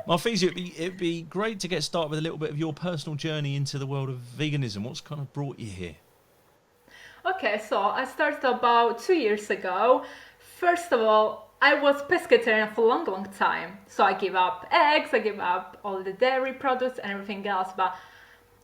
Marfisia, it'd be great to get started with a little bit of your personal journey into the world of veganism. What's kind of brought you here? Okay, so I started about 2 years ago. First of all, I was pescatarian for a long, long time. So I give up eggs, I give up all the dairy products and everything else. But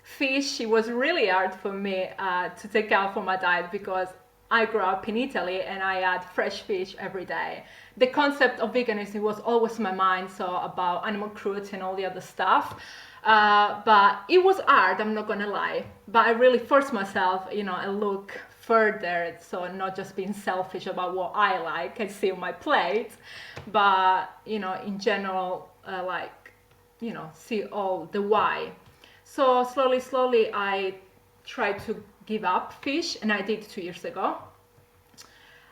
fish, it was really hard for me to take out from my diet because I grew up in Italy and I had fresh fish every day. The concept of veganism was always in my mind, so about animal cruelty and all the other stuff. But it was hard, I'm not gonna lie. But I really forced myself, and look further, so not just being selfish about what I like and see on my plate, but in general, see all the why. So slowly, I tried to give up fish, and I did 2 years ago.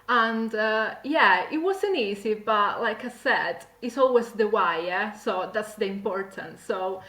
And yeah, it wasn't easy, but like I said, it's always the why, yeah? So that's the importance. So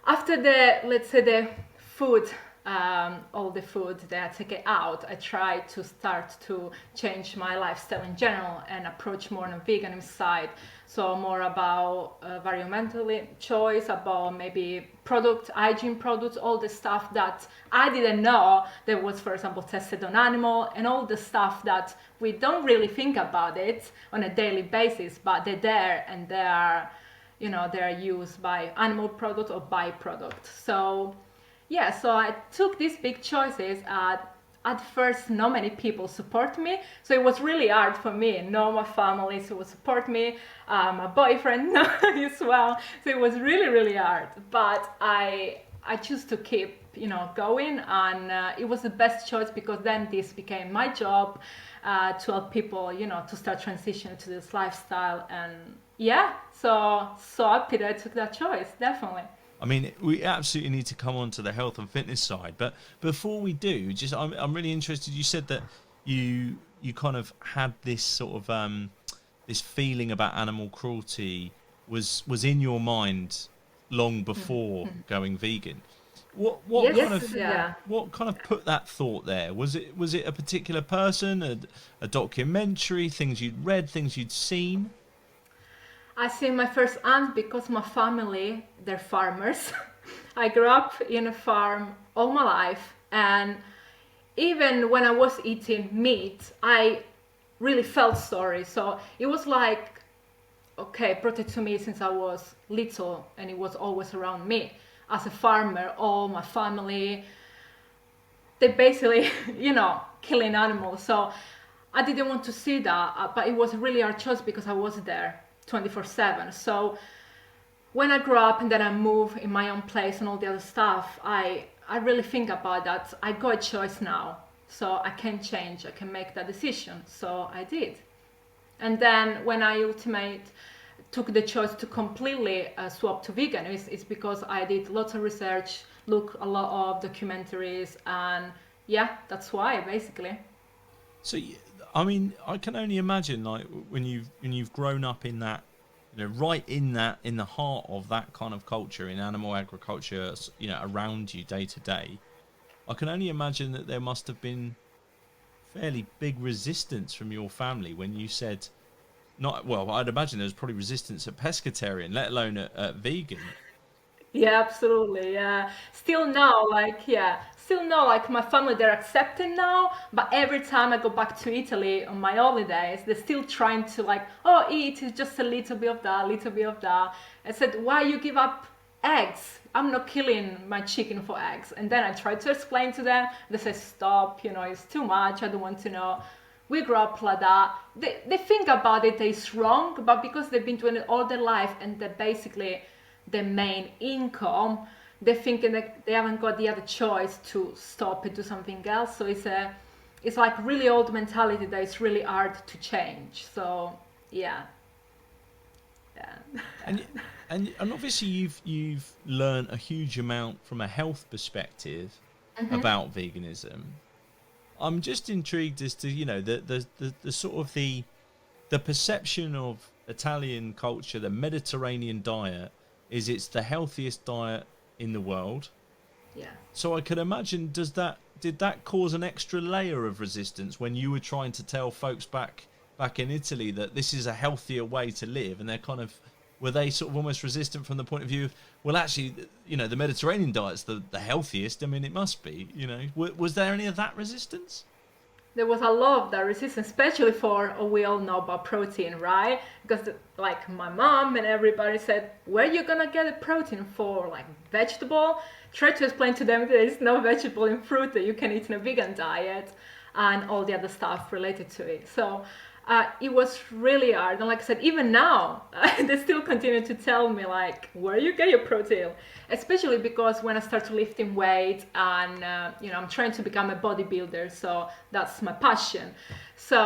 after let's say the food, all the food that I take it out, I try to start to change my lifestyle in general and approach more on the vegan side. So more about environmentally choice, about maybe product, hygiene products, all the stuff that I didn't know that was, for example, tested on animal, and all the stuff that we don't really think about it on a daily basis, but they're there and they're used by animal product or byproduct. So yeah, so I took these big choices. At first, not many people support me, so it was really hard for me. No, my family so would support me, my boyfriend as well. So it was really, really hard. But I choose to keep, going, and it was the best choice because then this became my job to help people, to start transitioning to this lifestyle. And yeah, so happy that I took that choice, definitely. I mean, we absolutely need to come on to the health and fitness side, but before we do, just I'm really interested. You said that you kind of had this sort of this feeling about animal cruelty was in your mind long before going vegan. What kind Yes, of yeah. what kind of put that thought there? Was it a particular person, a documentary, things you'd read, things you'd seen? I see my first aunt because my family, they're farmers. I grew up in a farm all my life, and even when I was eating meat, I really felt sorry. So it was like, okay, brought it to me since I was little, and it was always around me. As a farmer, all my family, they basically, killing animals. So I didn't want to see that, but it was really hard choice because I was there 24/7. So when I grew up and then I moved in my own place and all the other stuff, I really think about that. I got a choice now, so I can change. I can make that decision. So I did. And then when I ultimate took the choice to completely swap to vegan, it's because I did lots of research, look a lot of documentaries, and yeah, that's why basically. So, I mean, I can only imagine like when you've grown up in that, right in that in the heart of that kind of culture in animal agriculture, around you day to day. I can only imagine that there must have been fairly big resistance from your family when you said not. Well, I'd imagine there's probably resistance at pescatarian, let alone at vegan. Yeah, absolutely. Yeah. Still now, like my family, they're accepting now. But every time I go back to Italy on my holidays, they're still trying to like, oh, eat is just a little bit of that, little bit of that. I said, why you give up eggs? I'm not killing my chicken for eggs. And then I try to explain to them. They say, stop, it's too much. I don't want to know. We grew up like that. They think about it, it's wrong, but because they've been doing it all their life and they're basically the main income, they're thinking that they haven't got the other choice to stop and do something else. So it's like really old mentality that it's really hard to change. So yeah, yeah. And and obviously you've learned a huge amount from a health perspective about veganism. I'm just intrigued as to the sort of the perception of Italian culture, the Mediterranean diet, is it's the healthiest diet in the world. Yeah. So I could imagine, did that cause an extra layer of resistance when you were trying to tell folks back in Italy that this is a healthier way to live, and they're kind of were they sort of almost resistant from the point of view of, well, actually, you know, the Mediterranean diet's the healthiest. I mean, it must be, you know. Was there any of that resistance? There was a lot of that resistance, especially for, we all know about protein, right? Because like my mom and everybody said, where are you gonna get the protein for? Like vegetable? Try to explain to them there is no vegetable in fruit that you can eat in a vegan diet, and all the other stuff related to it. So it was really hard. And like I said, even now, they still continue to tell me like, where you get your protein? Especially because when I start lifting weight and, I'm trying to become a bodybuilder, so that's my passion. So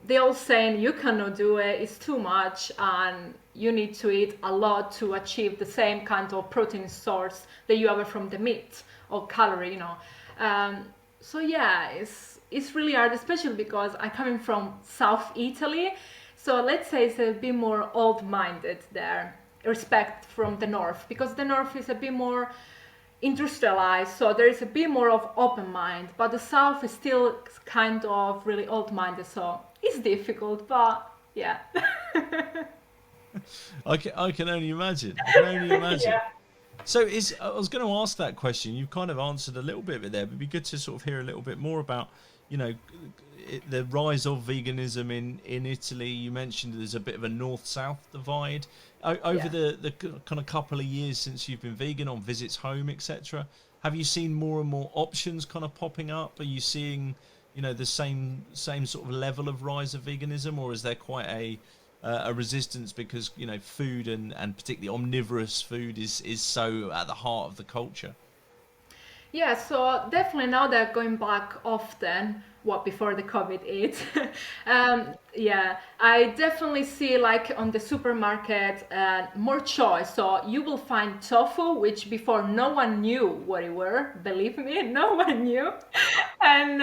they all saying, you cannot do it, it's too much, and you need to eat a lot to achieve the same kind of protein source that you have from the meat or calorie, so yeah, it's really hard, especially because I'm coming from South Italy. So let's say it's a bit more old-minded there, respect from the North, because the North is a bit more industrialized, so there is a bit more of open mind, but the South is still kind of really old-minded, so it's difficult, but yeah. I can only imagine. I can only imagine. Yeah. So I was going to ask that question. You've kind of answered a little bit of it there, but it'd be good to sort of hear a little bit more about, the rise of veganism in Italy. You mentioned there's a bit of a north-south divide. Over the kind of couple of years since you've been vegan, on visits home, etc., have you seen more and more options kind of popping up? Are you seeing, the same sort of level of rise of veganism, or is there quite a resistance because food and particularly omnivorous food is so at the heart of the culture? Yeah, so definitely now they're going back often, before the COVID hit. Yeah, I definitely see like on the supermarket more choice. So you will find tofu, which before no one knew what it were, believe me, no one knew. And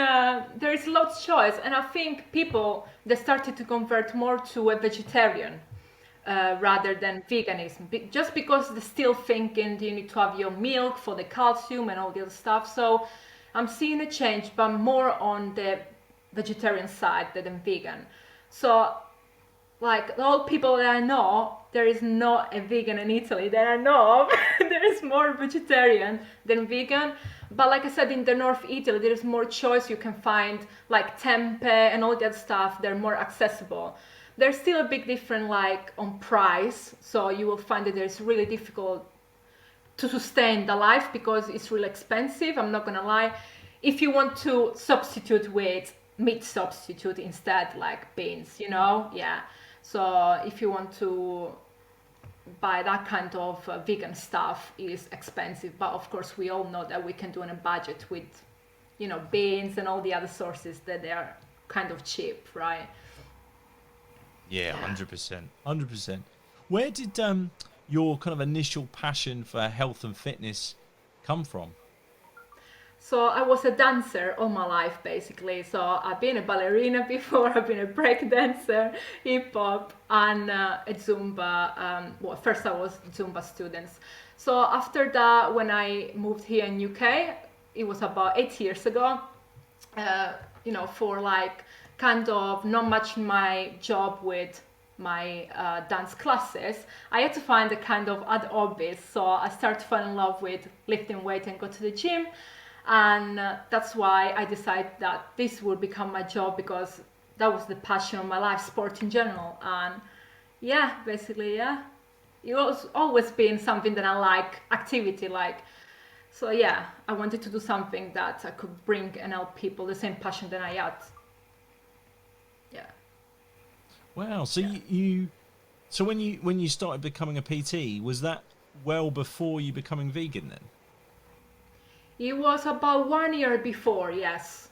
there is lots of choice. And I think people, they started to convert more to a vegetarian rather than veganism, just because they're still thinking you need to have your milk for the calcium and all the other stuff. So I'm seeing a change, but more on the vegetarian side than vegan. So like all people that I know, there is not a vegan in Italy that I know of. There is more vegetarian than vegan. But like I said, in the North Italy, there is more choice. You can find like tempeh and all that stuff. They're more accessible. There's still a big difference like on price. So you will find that it's really difficult to sustain the life because it's really expensive. I'm not gonna lie. If you want to substitute with meat substitute instead, like beans, yeah. So if you want to buy that kind of vegan stuff, is expensive. But of course, we all know that we can do on a budget with, beans and all the other sources that they are kind of cheap, right? Yeah, 100%, 100%. Where did your kind of initial passion for health and fitness come from? So I was a dancer all my life, basically. So I've been a ballerina before, I've been a break dancer, hip hop, and a Zumba. First I was Zumba students. So after that, when I moved here in UK, it was about 8 years ago, for like kind of not matching my job with my dance classes, I had to find a kind of other hobbies. So I started to fall in love with lifting weight and go to the gym. And that's why I decided that this would become my job, because that was the passion of my life, sport in general. And yeah, basically, yeah, it was always been something that I like, activity like. So yeah, I wanted to do something that I could bring and help people the same passion that I had. Yeah. Wow. So so when you started becoming a PT, was that well before you becoming vegan then? It was about 1 year before, yes.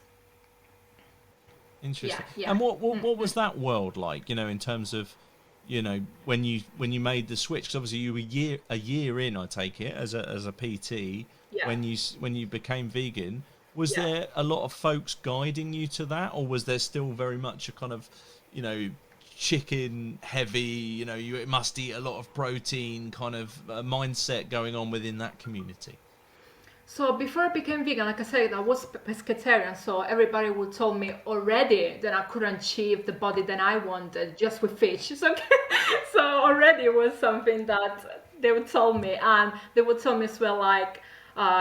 Interesting. Yeah. And what was that world like? In terms of, when you made the switch. Because obviously you were a year in, I take it, as a PT. Yeah. When you became vegan, was Yeah. there a lot of folks guiding you to that, or was there still very much a kind of, chicken heavy, you must eat a lot of protein kind of mindset going on within that community? So before I became vegan, like I said, I was pescatarian, so everybody would tell me already that I couldn't achieve the body that I wanted just with fish. So, so already it was something that they would tell me, and they would tell me as well, like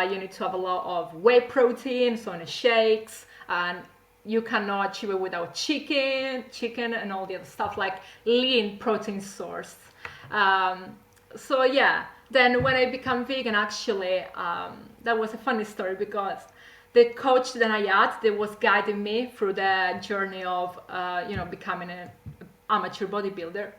you need to have a lot of whey protein, so in the shakes, and you cannot achieve it without chicken, and all the other stuff like lean protein source. So yeah, then when I became vegan, actually, that was a funny story because the coach that I had, that was guiding me through the journey of, becoming an amateur bodybuilder.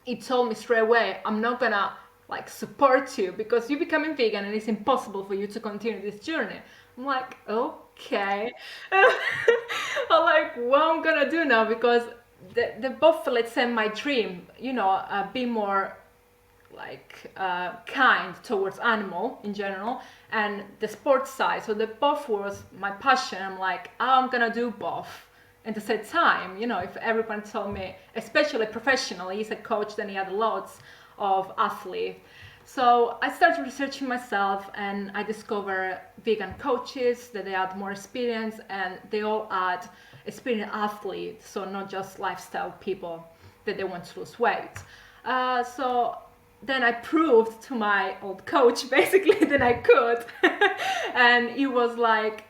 He told me straight away, I'm not gonna like support you because you're becoming vegan and it's impossible for you to continue this journey. I'm like, okay. I'm like, what I'm gonna do now because the both, let's say, my dream, be more like kind towards animal in general and the sports side, so the both was my passion. I'm like, oh, I'm gonna do both at the same time. If everyone told me, especially professionally, he's a coach, then he had lots of athletes. So I started researching myself and I discovered vegan coaches that they had more experience and they all had experienced athletes, so not just lifestyle people that they want to lose weight. So then I proved to my old coach basically that I could. And he was like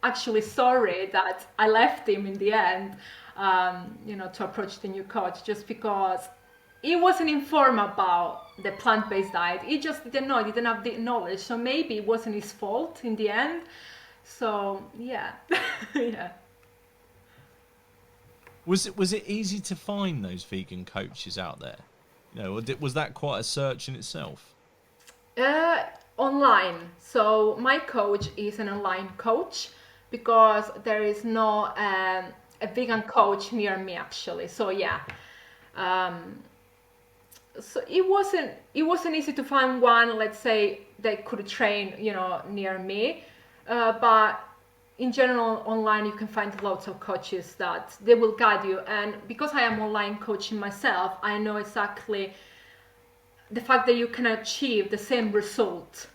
actually sorry that I left him in the end, to approach the new coach, just because he wasn't informed about the plant-based diet. He just didn't know, he didn't have the knowledge. So maybe it wasn't his fault in the end. So yeah. Yeah. Was it easy to find those vegan coaches out there? Or was that quite a search in itself? Online. So my coach is an online coach because there is no a vegan coach near me actually. So yeah. So it wasn't easy to find one, let's say, that could train, near me. But in general, online you can find lots of coaches that they will guide you. And because I am online coaching myself, I know exactly the fact that you can achieve the same result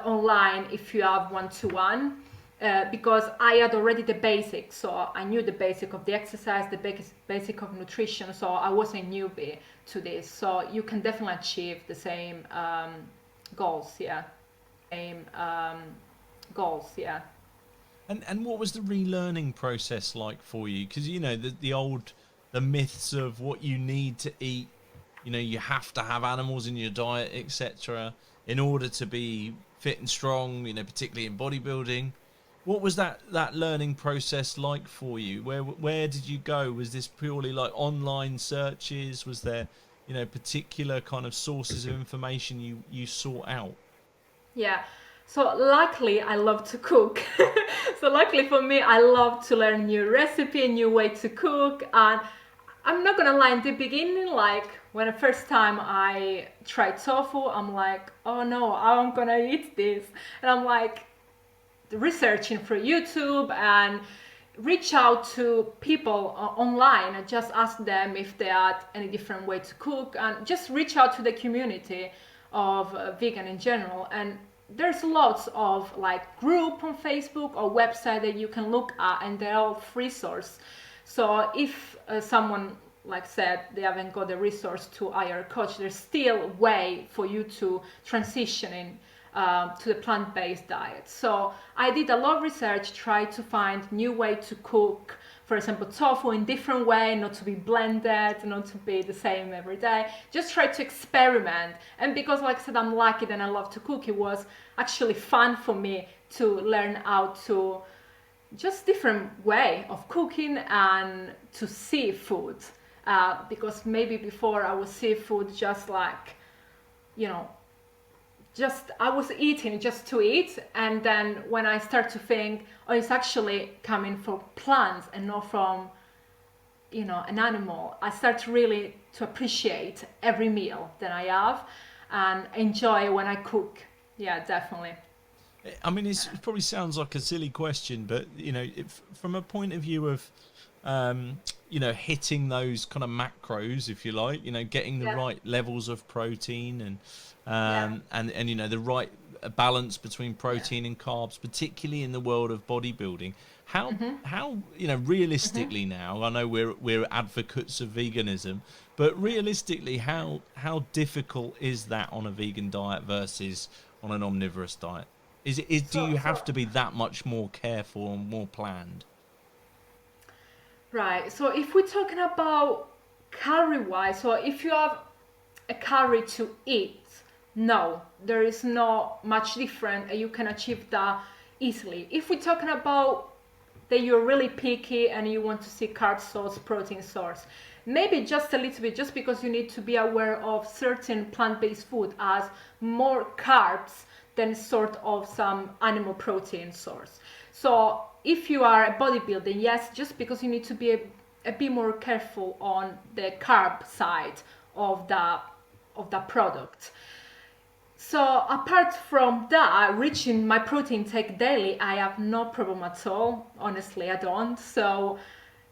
online if you have one-to-one. Because I had already the basics, so I knew the basic of the exercise, the basic of nutrition, so I wasn't newbie to this. So you can definitely achieve the same goals, yeah. Goals, yeah. And what was the relearning process like for you? Because the myths of what you need to eat, you have to have animals in your diet, etc., in order to be fit and strong, particularly in bodybuilding. What was that learning process like for you? Where did you go? Was this purely like online searches? Was there, particular kind of sources of information you sought out? Yeah. So luckily I love to cook. So luckily for me, I love to learn new recipe, a new way to cook. And I'm not gonna lie, in the beginning, like when the first time I tried tofu, I'm like, oh no, how I'm gonna eat this? And I'm like researching for YouTube and reach out to people online and just ask them if they had any different way to cook, and just reach out to the community of vegan in general. And there's lots of like group on Facebook or website that you can look at, and they're all free source. So if someone like said they haven't got the resource to hire a coach, there's still a way for you to transition in to the plant-based diet. So I did a lot of research, tried to find new way to cook, for example, tofu in different way, not to be blended, not to be the same every day. Just try to experiment. And because, like I said, I'm lucky and I love to cook, it was actually fun for me to learn how to just different way of cooking and to see food. Because maybe before I would see food just like, just I was eating just to eat, and then when I start to think, oh, it's actually coming from plants and not from, an animal, I start really to appreciate every meal that I have and enjoy when I cook. Yeah, definitely. I mean, it probably sounds like a silly question, but from a point of view of hitting those kind of macros, if you like, getting the Yeah. right levels of protein and Yeah. and the right a balance between protein and carbs, particularly in the world of bodybuilding. How realistically now, I know we're advocates of veganism, but realistically, how difficult is that on a vegan diet versus on an omnivorous diet? Do you have to be that much more careful and more planned? Right. So if we're talking about calorie wise, so if you have a calorie to eat, no, there is not much different. You can achieve that easily. If we're talking about that you're really picky and you want to see carb source, protein source, maybe just a little bit, just because you need to be aware of certain plant-based food as more carbs than sort of some animal protein source. So if you are a bodybuilder, yes, just because you need to be a bit more careful on the carb side of the product. So apart from that, reaching my protein intake daily, I have no problem at all. Honestly, I don't. So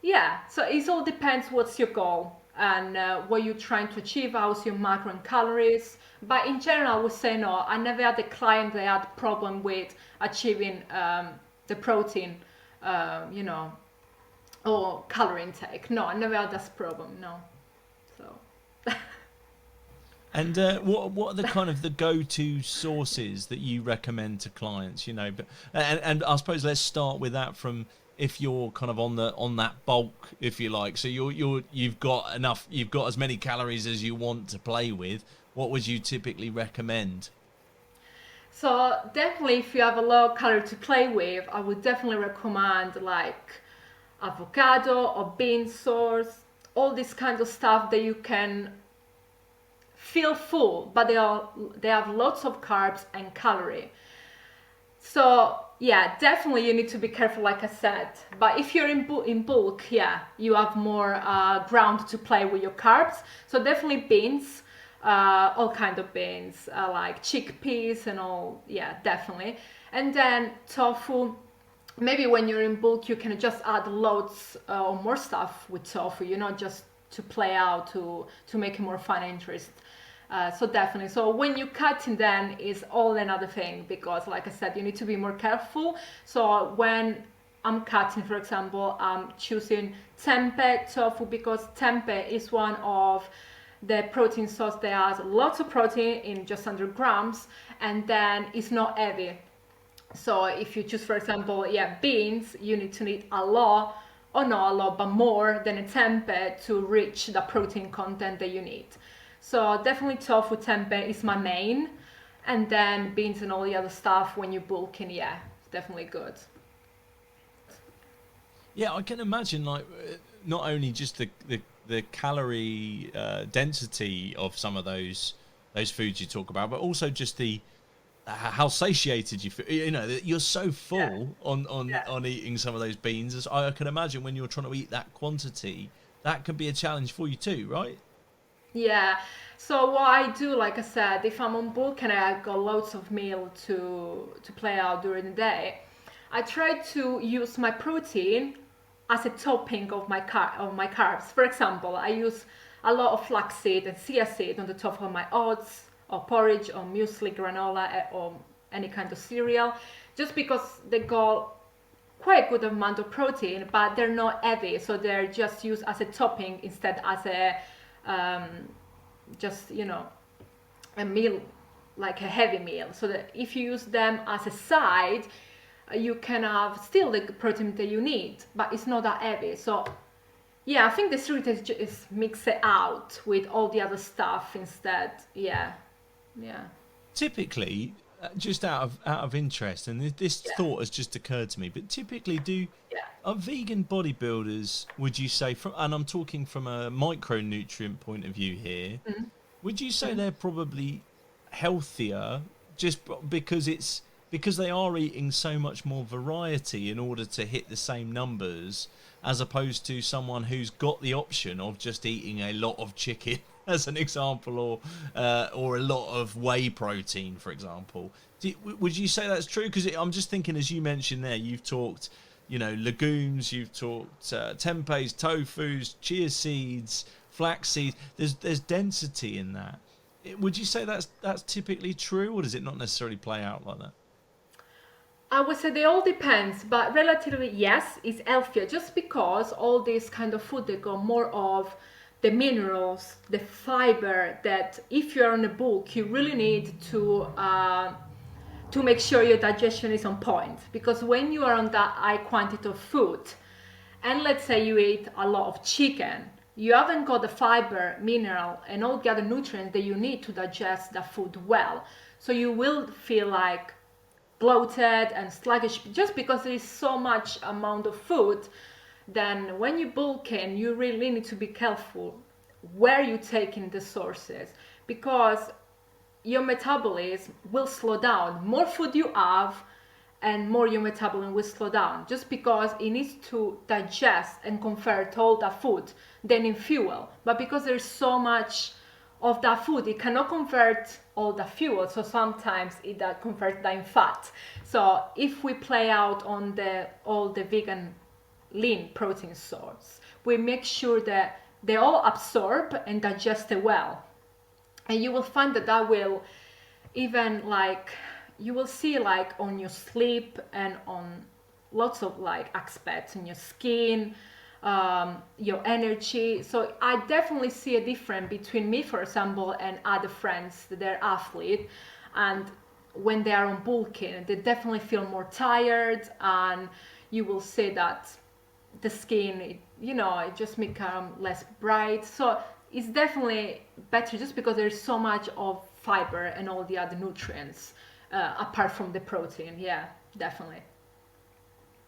yeah, so it all depends what's your goal and what you're trying to achieve, how's your macro and calories. But in general, I would say no. I never had a client that had problem with achieving the protein, or calorie intake. No, I never had this problem. No. So. And what are the kind of the go-to sources that you recommend to clients? But and I suppose let's start with that from if you're kind of on that bulk, if you like. So you've got enough, you've got as many calories as you want to play with. What would you typically recommend? So definitely, if you have a low calorie to play with, I would definitely recommend like avocado or bean sauce, all this kind of stuff that you can feel full, but they have lots of carbs and calorie. So yeah, definitely you need to be careful, like I said. But if you're in bulk, yeah, you have more ground to play with your carbs. So definitely beans, all kind of beans, like chickpeas and all. Yeah, definitely. And then tofu. Maybe when you're in bulk, you can just add loads or more stuff with tofu. Just to play out to make it more fun and interest. So definitely. So when you cutting, then is all another thing, because like I said, you need to be more careful. So when I'm cutting, for example, I'm choosing tempeh tofu because tempeh is one of the protein source that has lots of protein in just 100 grams, and then it's not heavy. So if you choose, for example, beans, you need to eat a lot, or not a lot, but more than a tempeh to reach the protein content that you need. So definitely tofu tempeh is my main, and then beans and all the other stuff when you're bulking, yeah, definitely good. Yeah, I can imagine like not only just the calorie density of some of those foods you talk about, but also just the how satiated you feel. That you're so full on eating some of those beans. As I can imagine when you're trying to eat that quantity, that can be a challenge for you too, right? Yeah. So what I do, like I said, if I'm on bulk and I got loads of meal to play out during the day, I try to use my protein as a topping of my carbs. For example, I use a lot of flaxseed and chia seed on the top of my oats or porridge or muesli, granola, or any kind of cereal, just because they got quite a good amount of protein, but they're not heavy, so they're just used as a topping instead as a just a meal, like a heavy meal. So that if you use them as a side, you can have still the protein that you need, but it's not that heavy. So yeah, I think the secret is mix it out with all the other stuff instead. Yeah. Typically, just out of interest, and this thought has just occurred to me, but typically Yeah. are vegan bodybuilders, would you say, and I'm talking from a micronutrient point of view here, would you say they're probably healthier just because they are eating so much more variety in order to hit the same numbers, as opposed to someone who's got the option of just eating a lot of chicken as an example, or a lot of whey protein, for example? Would you say that's true? Because I'm just thinking, as you mentioned there, you've talked legumes, you've talked tempehs, tofus, chia seeds, flax seeds. There's density in that. Would you say that's typically true, or does it not necessarily play out like that? I would say they all depends, but relatively yes, it's healthier just because all this kind of food they got more of the minerals, the fiber that if you're on a bulk you really need to make sure your digestion is on point. Because when you are on that high quantity of food, and let's say you eat a lot of chicken, you haven't got the fiber, mineral, and all the other nutrients that you need to digest that food well. So you will feel like bloated and sluggish just because there is so much amount of food. Then when you bulk in, you really need to be careful where you take in the sources, because your metabolism will slow down. More food you have and more your metabolism will slow down, just because it needs to digest and convert all that food then in fuel. But because there's so much of that food, it cannot convert all the fuel, so sometimes it converts that in fat. So if we play out on all the vegan lean protein source, we make sure that they all absorb and digest it well. And you will find that that will even like, you will see like on your sleep and on lots of like aspects in your skin, your energy. So I definitely see a difference between me, for example, and other friends that are athletes, and when they are on bulking, they definitely feel more tired, and you will see that the skin, it just become less bright. So it's definitely better just because there's so much of fiber and all the other nutrients apart from the protein. Yeah, definitely.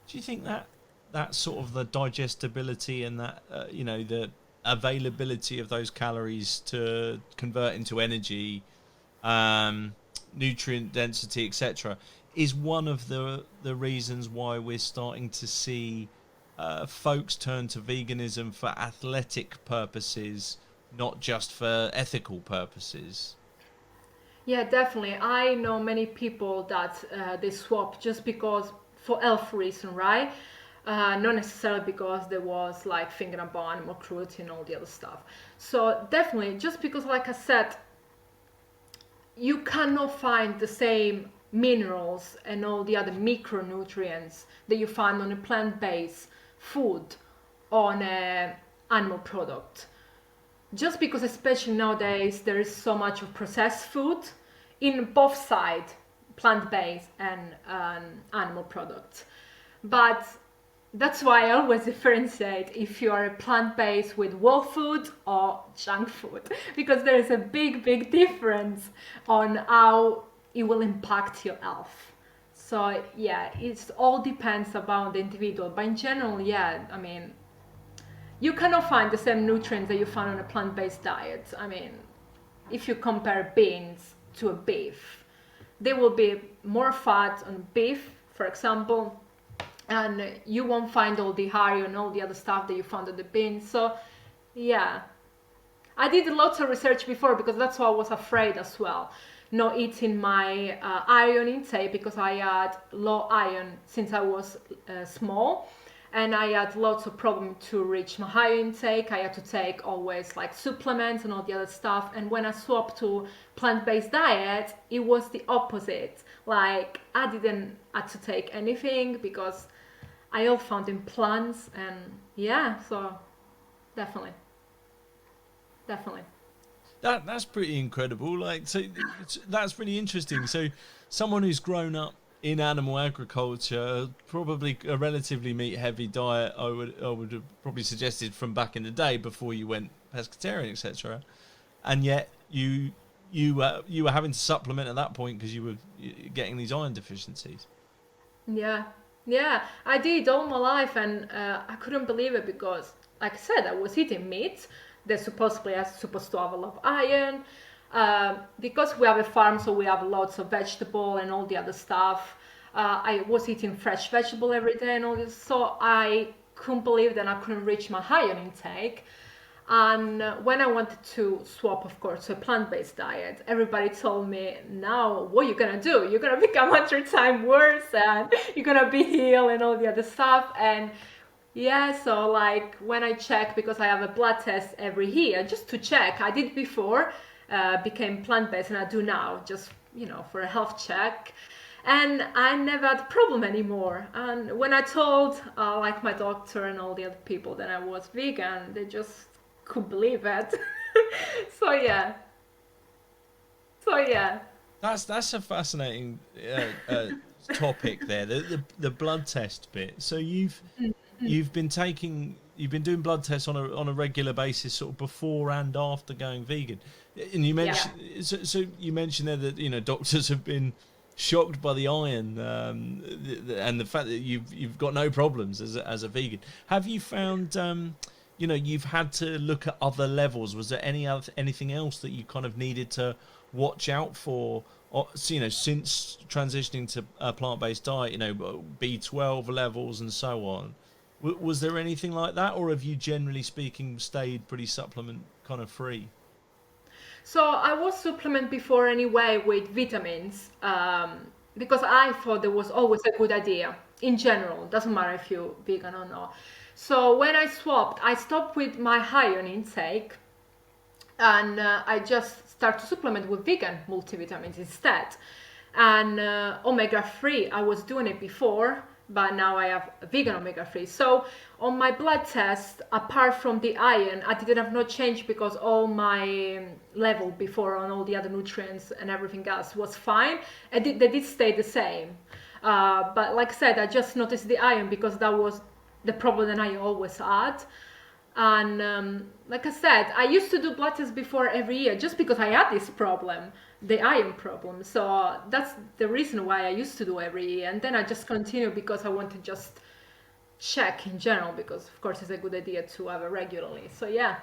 Do you think that sort of the digestibility and that the availability of those calories to convert into energy, nutrient density, etc., is one of the reasons why we're starting to see folks turn to veganism for athletic purposes, not just for ethical purposes? Yeah, definitely. I know many people that they swap just because for health reason, right? Not necessarily because there was like thinking about animal cruelty and all the other stuff. So definitely, just because, like I said, you cannot find the same minerals and all the other micronutrients that you find on a plant-based food on a animal product. Just because especially nowadays there is so much of processed food in both sides, plant-based and animal products. But that's why I always differentiate if you are plant-based with whole food or junk food, because there is a big difference on how it will impact your health. So yeah, it all depends about the individual, but in general, yeah, I mean, you cannot find the same nutrients that you find on a plant-based diet. I mean, if you compare beans to a beef, there will be more fat on beef, for example, and you won't find all the iron and all the other stuff that you found on the beans. So yeah, I did lots of research before because that's why I was afraid as well, not eating my iron intake, because I had low iron since I was small, and I had lots of problem to reach my high intake. I had to take always like supplements and all the other stuff. And when I swapped to plant-based diet, it was the opposite. Like I didn't have to take anything because I all found in plants. And yeah, so definitely, definitely. That's pretty incredible. Like, so that's really interesting. So, someone who's grown up in animal agriculture, probably a relatively meat-heavy diet, I would have probably suggested from back in the day before you went pescatarian, etc. And yet you were having to supplement at that point because you were getting these iron deficiencies. Yeah, yeah, I did all my life, and I couldn't believe it because, like I said, I was eating meat that supposedly is supposed to have a lot of iron. Because we have a farm, so we have lots of vegetable and all the other stuff. I was eating fresh vegetable every day and all this, so I couldn't believe that I couldn't reach my iron intake. And when I wanted to swap, of course, to a plant-based diet, everybody told me, now what you're gonna do? You're gonna become 100 times worse, and you're gonna be ill and all the other stuff. And yeah, so like when I check, because I have a blood test every year just to check, I did before, became plant-based, and I do now just, for a health check. And I never had a problem anymore. And when I told, like my doctor and all the other people that I was vegan, they just couldn't believe it. So yeah. So yeah. That's a fascinating topic there. The blood test bit. So you've been doing blood tests on a regular basis, sort of before and after going vegan. And you mentioned so you mentioned there that doctors have been shocked by the iron and the fact that you've got no problems as a vegan. Have you found you've had to look at other levels? Was there anything else that you kind of needed to watch out for? Since transitioning to a plant-based diet, B12 levels and so on. Was there anything like that, or have you generally speaking stayed pretty supplement kind of free? So I was supplement before anyway with vitamins, because I thought it was always a good idea in general. Doesn't matter if you're vegan or not. So when I stopped with my iron intake, and I just started to supplement with vegan multivitamins instead. And omega-3, I was doing it before, but now I have vegan omega-3. So on my blood test, apart from the iron, I didn't have no change because all my level before on all the other nutrients and everything else was fine. And they did stay the same. But like I said, I just noticed the iron because that was the problem that I always had. And like I said, I used to do blood tests before every year just because I had this problem, the iron problem. So that's the reason why I used to do every year. And then I just continue because I want to just check in general, because of course it's a good idea to have it regularly. So yeah.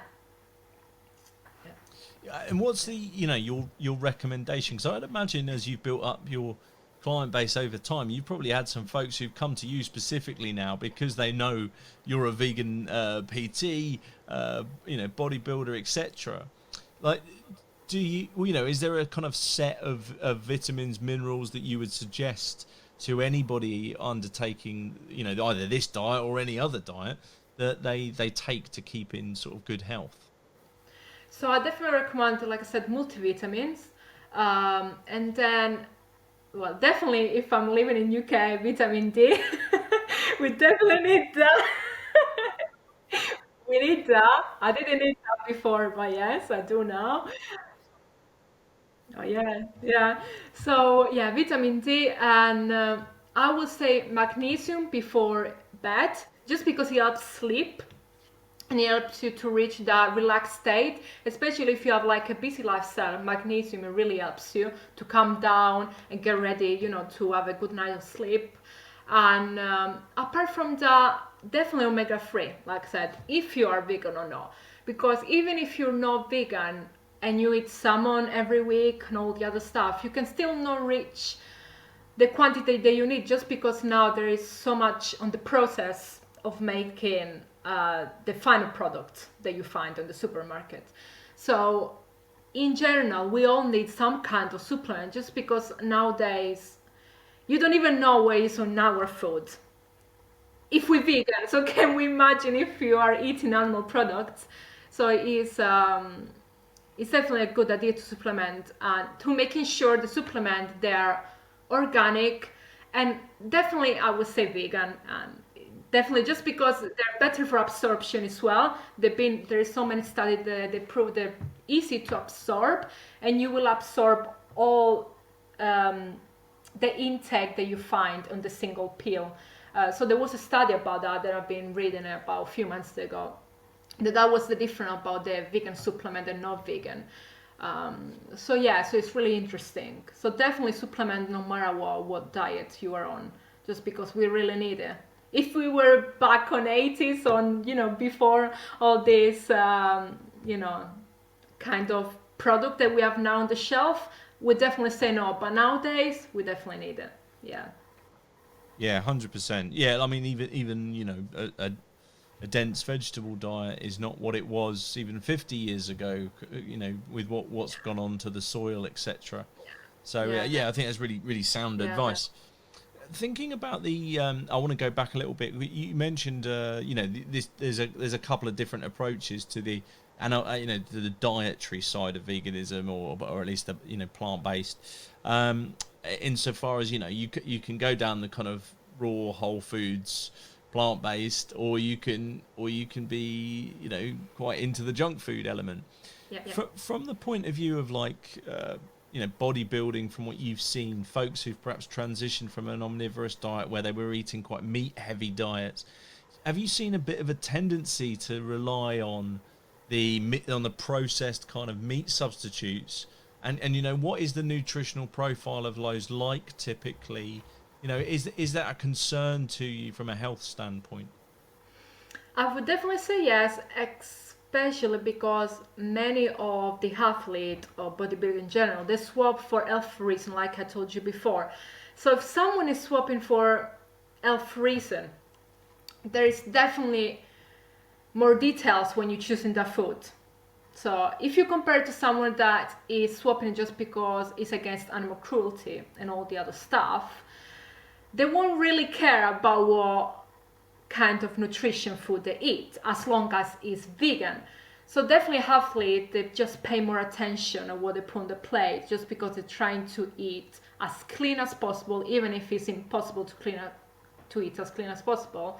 And what's the your recommendation? Because I'd imagine as you've built up your client base over time, you've probably had some folks who've come to you specifically now because they know you're a vegan PT, bodybuilder, etc. Like, do you, is there a kind of set of vitamins, minerals that you would suggest to anybody undertaking, either this diet or any other diet that they take to keep in sort of good health? So I definitely recommend, like I said, multivitamins, and then, well, definitely if I'm living in UK, vitamin D. We definitely need that. We need that. I didn't need that before, but yes, I do now. Oh yeah, yeah. So yeah, vitamin D, and I would say magnesium before bed, just because it helps sleep and it helps you to reach that relaxed state, especially if you have like a busy lifestyle. Magnesium, it really helps you to calm down and get ready, to have a good night of sleep. And apart from that, definitely omega-3, like I said, if you are vegan or not. Because even if you're not vegan and you eat salmon every week and all the other stuff, you can still not reach the quantity that you need, just because now there is so much on the process of making the final product that you find on the supermarket. So in general, we all need some kind of supplement, just because nowadays you don't even know where it's on our food. If we're vegan, so can we imagine if you are eating animal products? So it's definitely a good idea to supplement, and to making sure the supplement they are organic, and definitely I would say vegan, and definitely just because they're better for absorption as well. There is so many studies that they prove they're easy to absorb, and you will absorb all the intake that you find on the single pill. So there was a study about that I've been reading about a few months ago, that was the difference about the vegan supplement and not vegan. So yeah, so it's really interesting. So definitely supplement no matter what diet you are on, just because we really need it. If we were back on 80s, on before all this kind of product that we have now on the shelf, we definitely say no. But nowadays, we definitely need it. Yeah. Yeah, 100%. Yeah, I mean, even a dense vegetable diet is not what it was even 50 years ago. With what's gone on to the soil, etc. So yeah, I think that's really sound advice. Thinking about the, I want to go back a little bit. You mentioned, there's a couple of different approaches to the and the dietary side of veganism, or at least the plant-based, insofar as you can go down the kind of raw whole foods plant-based, or you can be quite into the junk food element. Yeah, yeah. From the point of view of like bodybuilding, from what you've seen, folks who've perhaps transitioned from an omnivorous diet where they were eating quite meat heavy diets, have you seen a bit of a tendency to rely on the processed kind of meat substitutes? And what is the nutritional profile of those like typically? Is that a concern to you from a health standpoint? I would definitely say yes, especially because many of the athlete or bodybuilding in general, they swap for health reason, like I told you before. So if someone is swapping for health reason, there is definitely more details when you're choosing the food. So if you compare to someone that is swapping just because it's against animal cruelty and all the other stuff, they won't really care about what kind of nutrition food they eat as long as it's vegan. So definitely athletes, they just pay more attention on what they put on the plate just because they're trying to eat as clean as possible, even if it's impossible to eat as clean as possible.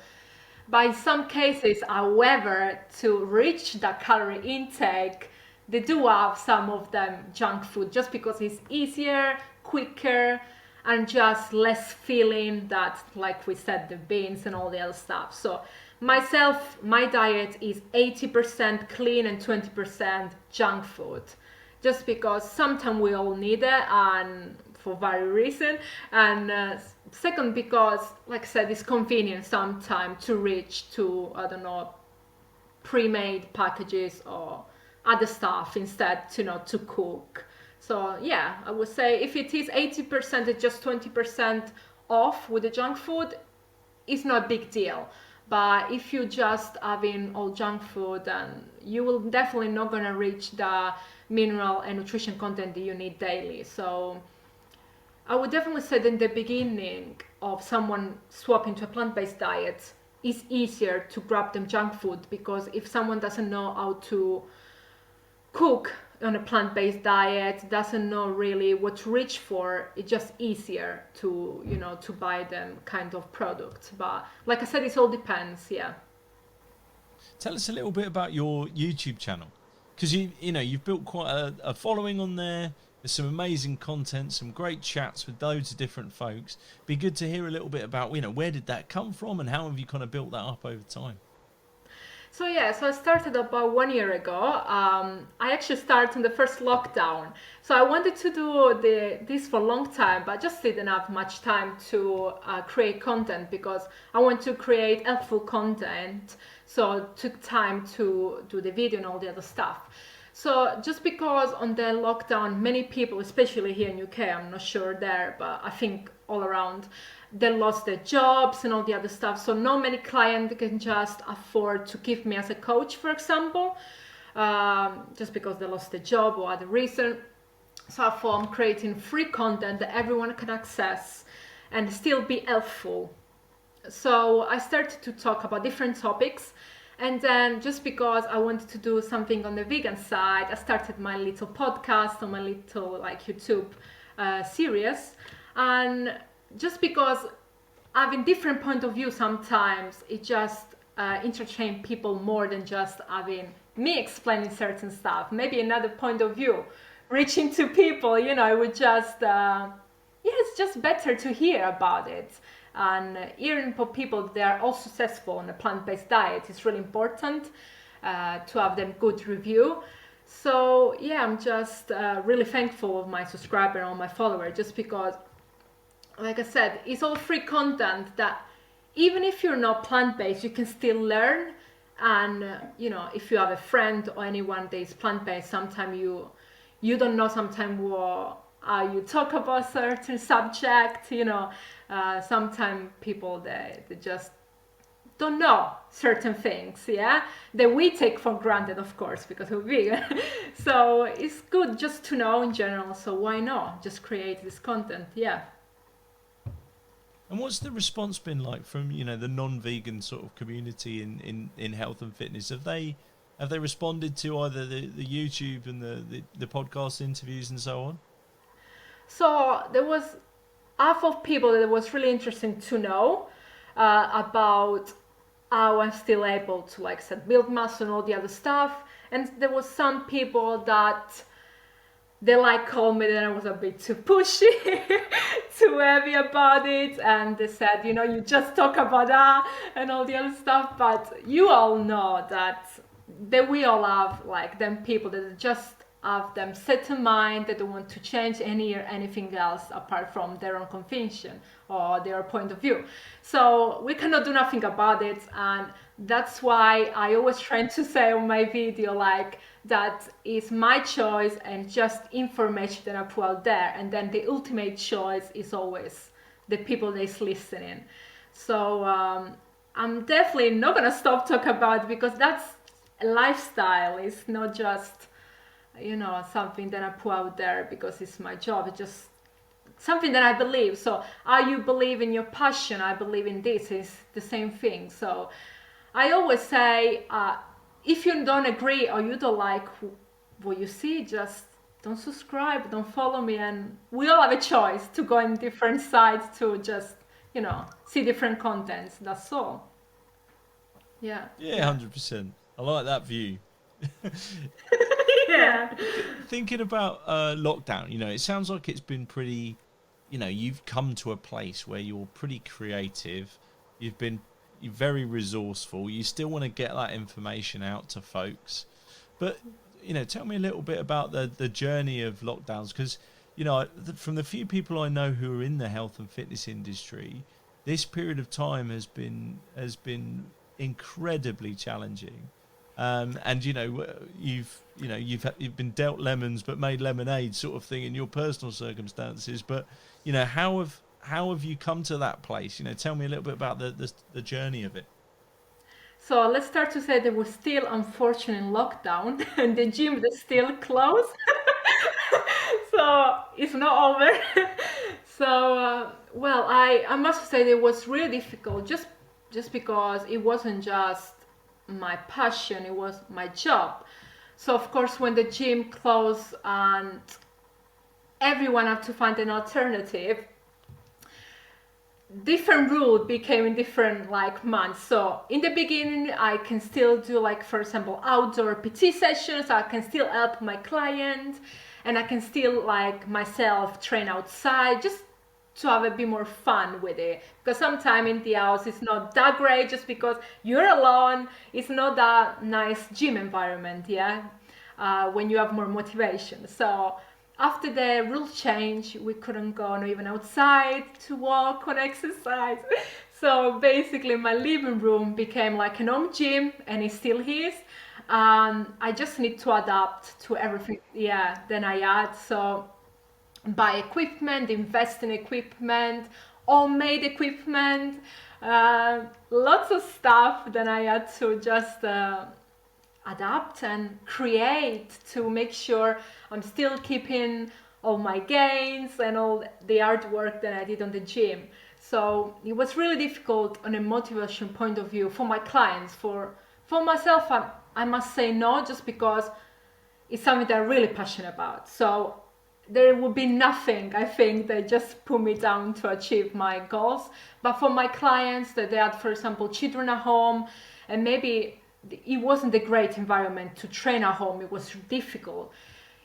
But in some cases, however, to reach that calorie intake, they do have some of them junk food just because it's easier, quicker, and just less filling that, like we said, the beans and all the other stuff. So myself, my diet is 80% clean and 20% junk food, just because sometimes we all need it, and for various reasons. And second, because, like I said, it's convenient sometimes to reach to, I don't know, pre-made packages or other stuff instead to cook. So yeah, I would say if it is 80% and just 20% off with the junk food, it's not a big deal. But if you just having all junk food, then you will definitely not gonna reach the mineral and nutrition content that you need daily. So I would definitely say that in the beginning of someone swapping to a plant-based diet, it's easier to grab them junk food, because if someone doesn't know how to cook on a plant-based diet, doesn't know really what to reach for, it's just easier to buy them kind of products. But like I said, it all depends. Yeah. Tell us a little bit about your YouTube channel, because you've built quite a following on there. There's some amazing content, some great chats with loads of different folks. Be good to hear a little bit about where did that come from, and how have you kind of built that up over time? So yeah, so I started about 1 year ago. I actually started in the first lockdown. So I wanted to do this for a long time, but just didn't have much time to create content, because I want to create helpful content. So it took time to do the video and all the other stuff. So just because on the lockdown, many people, especially here in UK, I'm not sure there, but I think all around, they lost their jobs and all the other stuff. So not many clients can just afford to give me as a coach, for example, just because they lost their job or other reason. So I thought I'm creating free content that everyone can access and still be helpful. So I started to talk about different topics. And then just because I wanted to do something on the vegan side, I started my little podcast on my little YouTube series. And just because having different point of view sometimes, it just entertain people more than just having me explaining certain stuff. Maybe another point of view, reaching to people, it would just, it's just better to hear about it. And hearing from people that are all successful on a plant-based diet is really important to have them good review. So yeah, I'm just really thankful of my subscriber and all my followers, just because, like I said, it's all free content that even if you're not plant-based, you can still learn. And if you have a friend or anyone that is plant-based, sometimes you don't know sometimes what you talk about certain subject. Sometimes people they just don't know certain things, that we take for granted, of course, because we're vegan. So it's good just to know in general. So why not just create this content? Yeah. And what's the response been like from the non-vegan sort of community in health and fitness? Have Have they responded to either the YouTube and the podcast interviews and so on? So there was half of people that it was really interesting to know about how I'm still able to, like I said, build muscle and all the other stuff. And there was some people that they like called me that I was a bit too pushy, too heavy about it, and they said, you know, you just talk about that and all the other stuff. But you all know that we all have like them people that just have them set in mind that they want to change any or anything else apart from their own conviction or their point of view. So we cannot do nothing about it, and that's why I always try to say on my video like that is my choice and just information that I put out there, and then the ultimate choice is always the people that's listening. So I'm definitely not gonna stop talking about it, because that's a lifestyle. It's not just, you know, something that I put out there because it's my job. It's just something that I believe. So how you believe in your passion, I believe in this, is the same thing. So I always say, if you don't agree or you don't like what you see, just don't subscribe, don't follow me, and we all have a choice to go in different sides to just, you know, see different contents. That's all. Yeah. Yeah, 100%. I like that view. Yeah. Thinking about lockdown, you know, it sounds like it's been pretty, you know, you've come to a place where you're pretty creative. You're very resourceful. You still want to get that information out to folks. But, you know, tell me a little bit about the journey of lockdowns, because, you know, from the few people I know who are in the health and fitness industry, this period of time has been incredibly challenging. And you've been dealt lemons but made lemonade, sort of thing, in your personal circumstances. But, you know, how have you come to that place? You know, tell me a little bit about the journey of it. So let's start to say that we're still unfortunately in lockdown and the gym is still closed. So it's not over. So well, I must say that it was really difficult, just because it wasn't just my passion, it was my job. So of course when the gym closed and everyone had to find an alternative, different route became in different like months. So in the beginning I can still do, like, for example, outdoor PT sessions. I can still help my client, and I can still, like, myself train outside, just to have a bit more fun with it, because sometimes in the house it's not that great, just because you're alone. It's not that nice gym environment, yeah, when you have more motivation. So after the rule change, we couldn't go not even outside to walk or exercise. So basically my living room became like an home gym, and it still is. I just need to adapt to everything, yeah, that I had. So buy equipment, invest in equipment, homemade equipment, lots of stuff that I had to just adapt and create to make sure I'm still keeping all my gains and all the artwork that I did on the gym. So it was really difficult on a motivation point of view for my clients. For myself, I must say no, just because it's something that I'm really passionate about. So there would be nothing, I think, that just put me down to achieve my goals. But for my clients that they had, for example, children at home, and maybe it wasn't a great environment to train at home, it was difficult.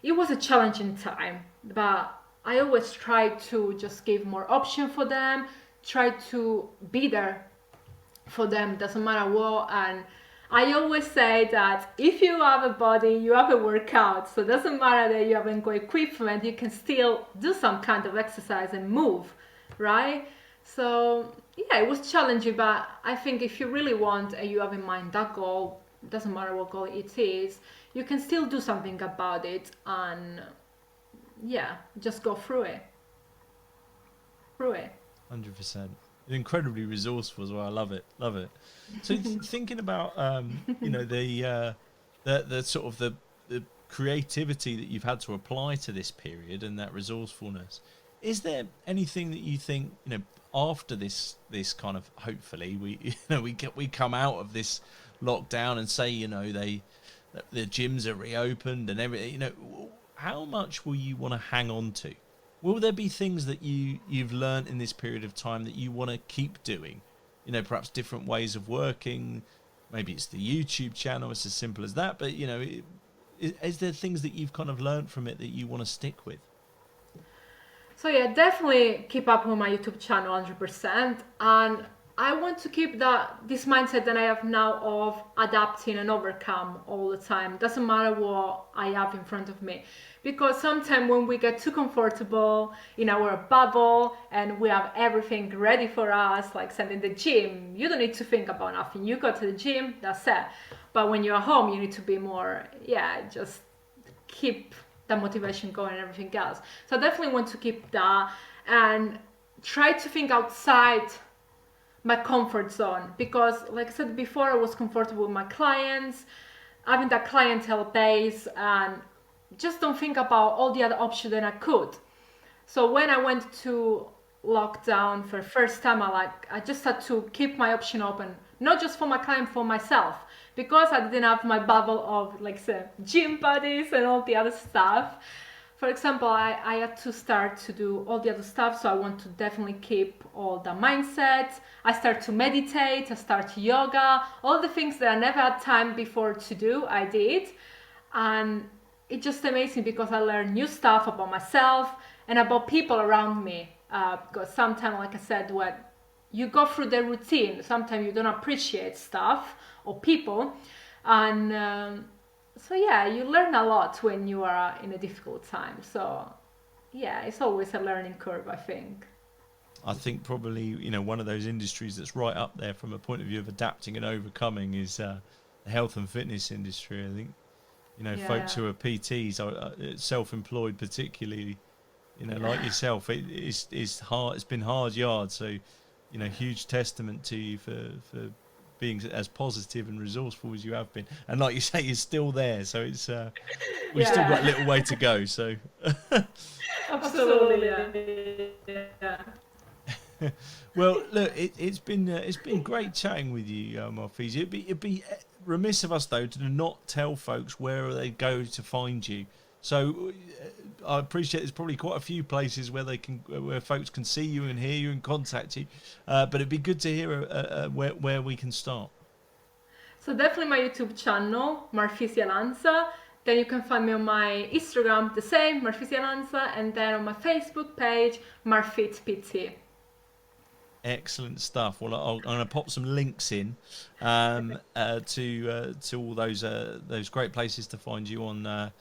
It was a challenging time, but I always try to just give more option for them, try to be there for them, doesn't matter what. And I always say that if you have a body, you have a workout. So it doesn't matter that you haven't got equipment, you can still do some kind of exercise and move, right? So yeah, it was challenging, but I think if you really want and you have in mind that goal, doesn't matter what goal it is, you can still do something about it, and yeah, just go through it. Through it. 100%. Incredibly resourceful as well. I love it. Love it. So thinking about the sort of the creativity that you've had to apply to this period and that resourcefulness, is there anything that you think, you know, after this kind of, hopefully we come out of this lockdown and say, you know, the gyms are reopened and everything, how much will you want to hang on to? Will there be things that you've learned in this period of time that you want to keep doing? Perhaps different ways of working. Maybe it's the YouTube channel. It's as simple as that. But is there things that you've kind of learned from it that you want to stick with? So yeah, definitely keep up with my YouTube channel 100%, and I want to keep this mindset that I have now of adapting and overcome all the time. Doesn't matter what I have in front of me, because sometimes when we get too comfortable in our bubble and we have everything ready for us, like sending the gym, you don't need to think about nothing. You go to the gym, that's it. But when you're at home, you need to be more, just keep the motivation going and everything else. So I definitely want to keep that and try to think outside my comfort zone, because like I said before, I was comfortable with my clients, having that clientele base, and just don't think about all the other options that I could. So when I went to lockdown for the first time, I just had to keep my option open, not just for my client, for myself, because I didn't have my bubble of like say gym buddies and all the other stuff. For example, I had to start to do all the other stuff, so I want to definitely keep all the mindset. I start to meditate, I start yoga, all the things that I never had time before to do, I did. And it's just amazing because I learned new stuff about myself and about people around me. Because sometimes, like I said, when you go through the routine, sometimes you don't appreciate stuff or people. And so yeah, you learn a lot when you are in a difficult time. So yeah, it's always a learning curve, I think. I think probably one of those industries that's right up there from a point of view of adapting and overcoming is the health and fitness industry. I think folks who are PTs, self-employed particularly, like yourself, it's hard. It's been hard yards. So huge testament to you for being as positive and resourceful as you have been. And like you say, you're still there. So it's we've still got a little way to go. So absolutely, yeah. Well, look, it's been great chatting with you, Marfisia. It'd be remiss of us though to not tell folks where they go to find you. So I appreciate there's probably quite a few places where folks can see you and hear you and contact you. But it'd be good to hear where we can start. So definitely my YouTube channel, Marfisia Lanza. Then you can find me on my Instagram, the same, Marfisia Lanza, and then on my Facebook page, MarfitPT. Excellent stuff. Well, I'm going to pop some links in to all those great places to find you on the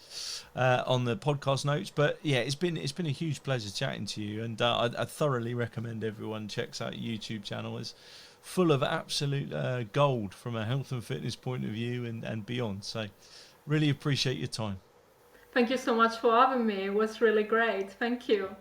podcast notes. But yeah, it's been a huge pleasure chatting to you, and I thoroughly recommend everyone checks out your YouTube channel. It's full of absolute gold from a health and fitness point of view and beyond. So really appreciate your time. Thank you so much for having me. It was really great. Thank you.